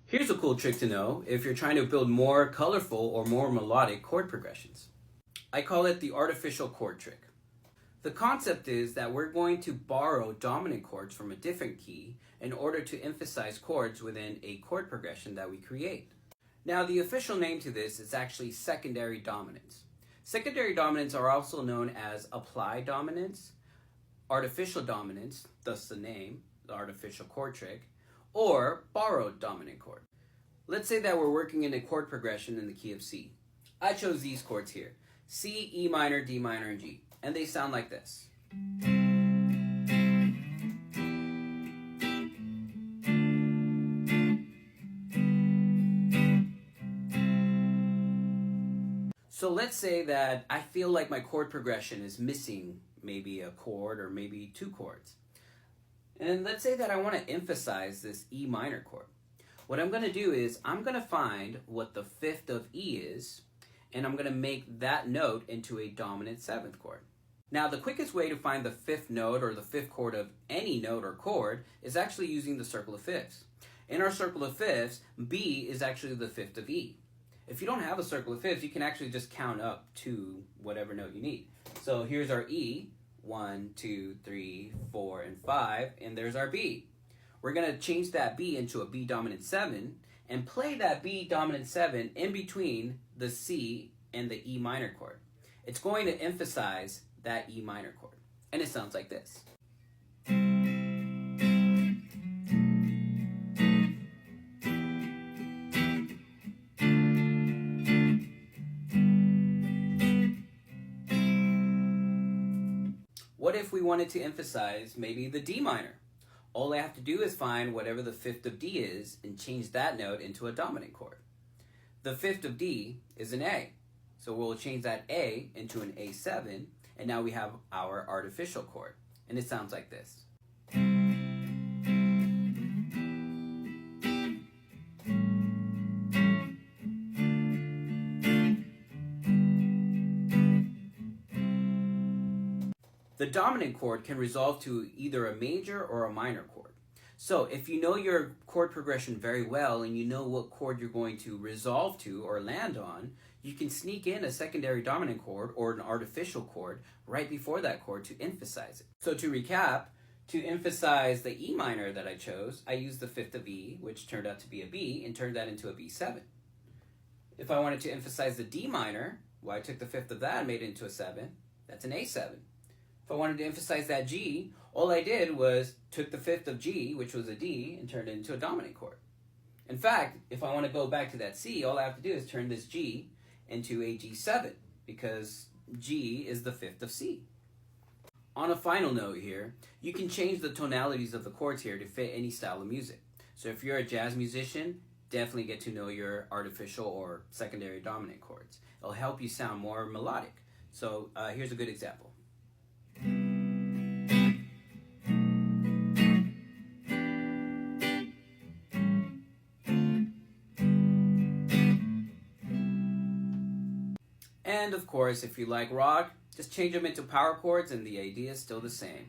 Here's a cool trick to know if you're trying to build more colorful or more melodic chord progressions. I call it the artificial chord trick. The concept is that we're going to borrow dominant chords from a different key in order to emphasize chords within a chord progression that we create. Now, the official name to this is actually secondary dominants. Secondary dominants are also known as applied dominants, artificial dominants, thus the name, the artificial chord trick, or borrowed dominant chord. Let's say that we're working in a chord progression in the key of C. I chose these chords here, C, E minor, D minor, and G, and they sound like this. So let's say that I feel like my chord progression is missing maybe a chord or maybe two chords. And let's say that I want to emphasize this E minor chord. What I'm going to do is I'm going to find what the fifth of E is, and I'm going to make that note into a dominant seventh chord. Now, the quickest way to find the fifth note or the fifth chord of any note or chord is actually using the circle of fifths. In our circle of fifths, B is actually the fifth of E. If you don't have a circle of fifths, you can actually just count up to whatever note you need. So here's our E, 1, 2, 3, 4, and 5, and there's our B. We're going to change that B into a B dominant 7 and play that B dominant 7 in between the C and the E minor chord. It's going to emphasize that E minor chord, and it sounds like this. What if we wanted to emphasize maybe the D minor? All I have to do is find whatever the fifth of D is and change that note into a dominant chord. The fifth of D is an A, so we'll change that A into an A7, and now we have our artificial chord, and it sounds like this. The dominant chord can resolve to either a major or a minor chord. So if you know your chord progression very well and you know what chord you're going to resolve to or land on, you can sneak in a secondary dominant chord or an artificial chord right before that chord to emphasize it. So to recap, to emphasize the E minor that I chose, I used the fifth of E, which turned out to be a B, and turned that into a B7. If I wanted to emphasize the D minor, well, I took the fifth of that and made it into a 7. That's an A7. If I wanted to emphasize that G, all I did was took the fifth of G, which was a D, and turned it into a dominant chord. In fact, if I want to go back to that C, all I have to do is turn this G into a G7, because G is the fifth of C. On a final note here, you can change the tonalities of the chords here to fit any style of music. So if you're a jazz musician, definitely get to know your artificial or secondary dominant chords. It'll help you sound more melodic. So here's a good example. And of course, if you like rock, just change them into power chords and the idea is still the same.